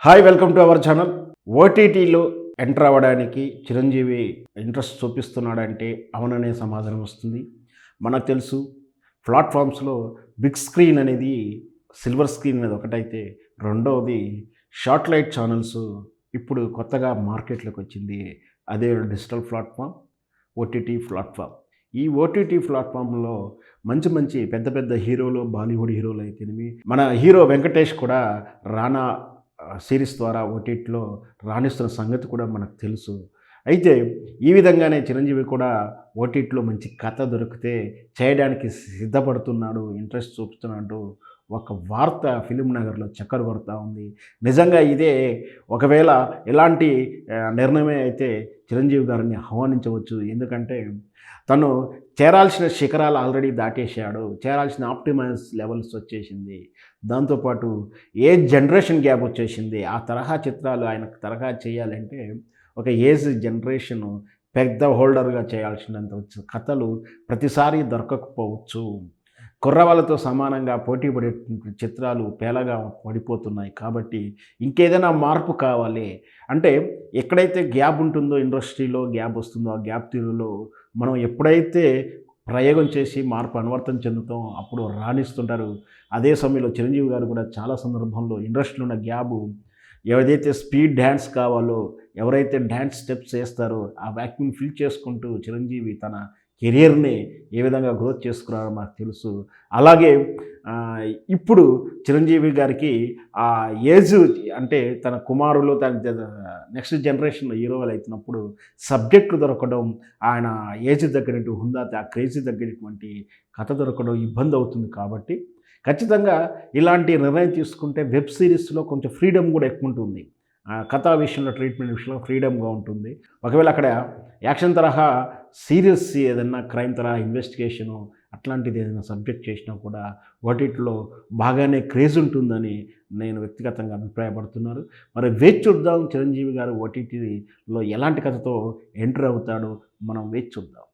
Hi welcome to our channel. ఓటీటీలో enter అవ్వడానికి Chiranjeevi interest చూపిస్తున్నాడంటే అవుననే సమాధానం వస్తుంది. మనకు తెలుసు ప్లాట్‌ఫామ్స్‌లో బిగ్ స్క్రీన్ అనేది సిల్వర్ స్క్రీన్ అనేది ఒకటైతే రెండవది శాటిలైట్ ఛానల్స్ ఇప్పుడు కొత్తగా మార్కెట్‌లోకి వచ్చింది. అదే డిజిటల్ ప్లాట్‌ఫామ్, ఓటీటీ ప్లాట్‌ఫామ్. ఈ ఓటీటీ ప్లాట్‌ఫామ్‌లో మంచి మంచి పెద్ద పెద్ద హీరోలు, బాలీవుడ్ హీరోలు అయితేనేమి, మన హీరో వెంకటేష్ కూడా రానా సీరీస్ ద్వారా ఓటీటీలో రాణిస్తున్న సంగతి కూడా మనకు తెలుసు. అయితే ఈ విధంగానే చిరంజీవి కూడా ఓటీటీలో మంచి కథ దొరికితే చేయడానికి సిద్ధపడుతున్నాడు, ఇంట్రెస్ట్ చూపుతున్నాడు. ఒక వార్త ఫిల్మ్ నగర్‌లో చక్కర్ కొడతా ఉంది. నిజంగా ఇదే ఒకవేళ ఇలాంటి నిర్ణయమే అయితే చిరంజీవి గారిని ఆహ్వానించవచ్చు. ఎందుకంటే తను చేరాల్సిన శిఖరాలు ఆల్రెడీ దాటేశాడు. చేరాల్సిన ఆప్టిమైజ్ లెవెల్స్ వచ్చేసింది. దాంతోపాటు ఏజ్ జనరేషన్ గ్యాప్ వచ్చేసింది. ఆ తరహా చిత్రాలు ఆయనకు తరహా చేయాలంటే ఒక ఏజ్ జనరేషను పెద్ద హోల్డర్‌గా చేయాల్సినంత కథలు ప్రతిసారి దొరకకపోవచ్చు. కుర్రవాళ్ళతో సమానంగా పోటీ పడే చిత్రాలు పేలగా పడిపోతున్నాయి. కాబట్టి ఇంకేదైనా మార్పు కావాలి. అంటే ఎక్కడైతే గ్యాప్ ఉంటుందో ఇండస్ట్రీలో గ్యాప్ వస్తుందో, ఆ గ్యాప్ తీరులో మనం ఎప్పుడైతే ప్రయోగం చేసి మార్పు అనువర్తనం చెందుతాం అప్పుడు రాణిస్తుంటారు. అదే సమయంలో చిరంజీవి గారు కూడా చాలా సందర్భంలో ఇండస్ట్రీలో ఉన్న గ్యాపు ఏదైతే స్పీడ్ డ్యాన్స్ కావాలో, ఎవరైతే డ్యాన్స్ స్టెప్స్ ఏస్తారో ఆ వాక్యూమ్‌ని ఫిల్ చేసుకుంటూ చిరంజీవి తన కెరియర్‌ని ఏ విధంగా గ్రోత్ చేసుకున్నారో మాకు తెలుసు. అలాగే ఆహ్, ఇప్పుడు చిరంజీవి గారికి ఆ ఏజ్ అంటే తన కుమారులు నెక్స్ట్ జనరేషన్ హీరోలు అయితున్నప్పుడు సబ్జెక్ట్ దొరకడం, ఆయన ఏజ్ తగ్గినట్టు హుందా ఆ క్రేజ్ తగ్గినటువంటి కథ దొరకడం ఇబ్బంది అవుతుంది కాబట్టి ఖచ్చితంగా ఇలాంటి నిర్ణయం తీసుకుంటే వెబ్ సిరీస్‌లో కొంచెం ఫ్రీడమ్ కూడా ఎక్కువుంటుంది. కథా విషయంలో, ట్రీట్మెంట్ విషయంలో ఫ్రీడమ్‌గా ఉంటుంది. ఒకవేళ అక్కడ యాక్షన్ తరహా సీరియస్ ఏదన్నా క్రైమ్ తరహా ఇన్వెస్టిగేషను అట్లాంటిది ఏదైనా సబ్జెక్ట్ చేసినా కూడా ఓటీటీలో బాగానే క్రేజ్ ఉంటుందని నేను వ్యక్తిగతంగా అభిప్రాయపడుతున్నాను. మరి వేచి చూద్దాం చిరంజీవి గారు ఓటీటీలో ఎలాంటి కథతో ఎంటర్ అవుతాడో మనం వేచి చూద్దాం.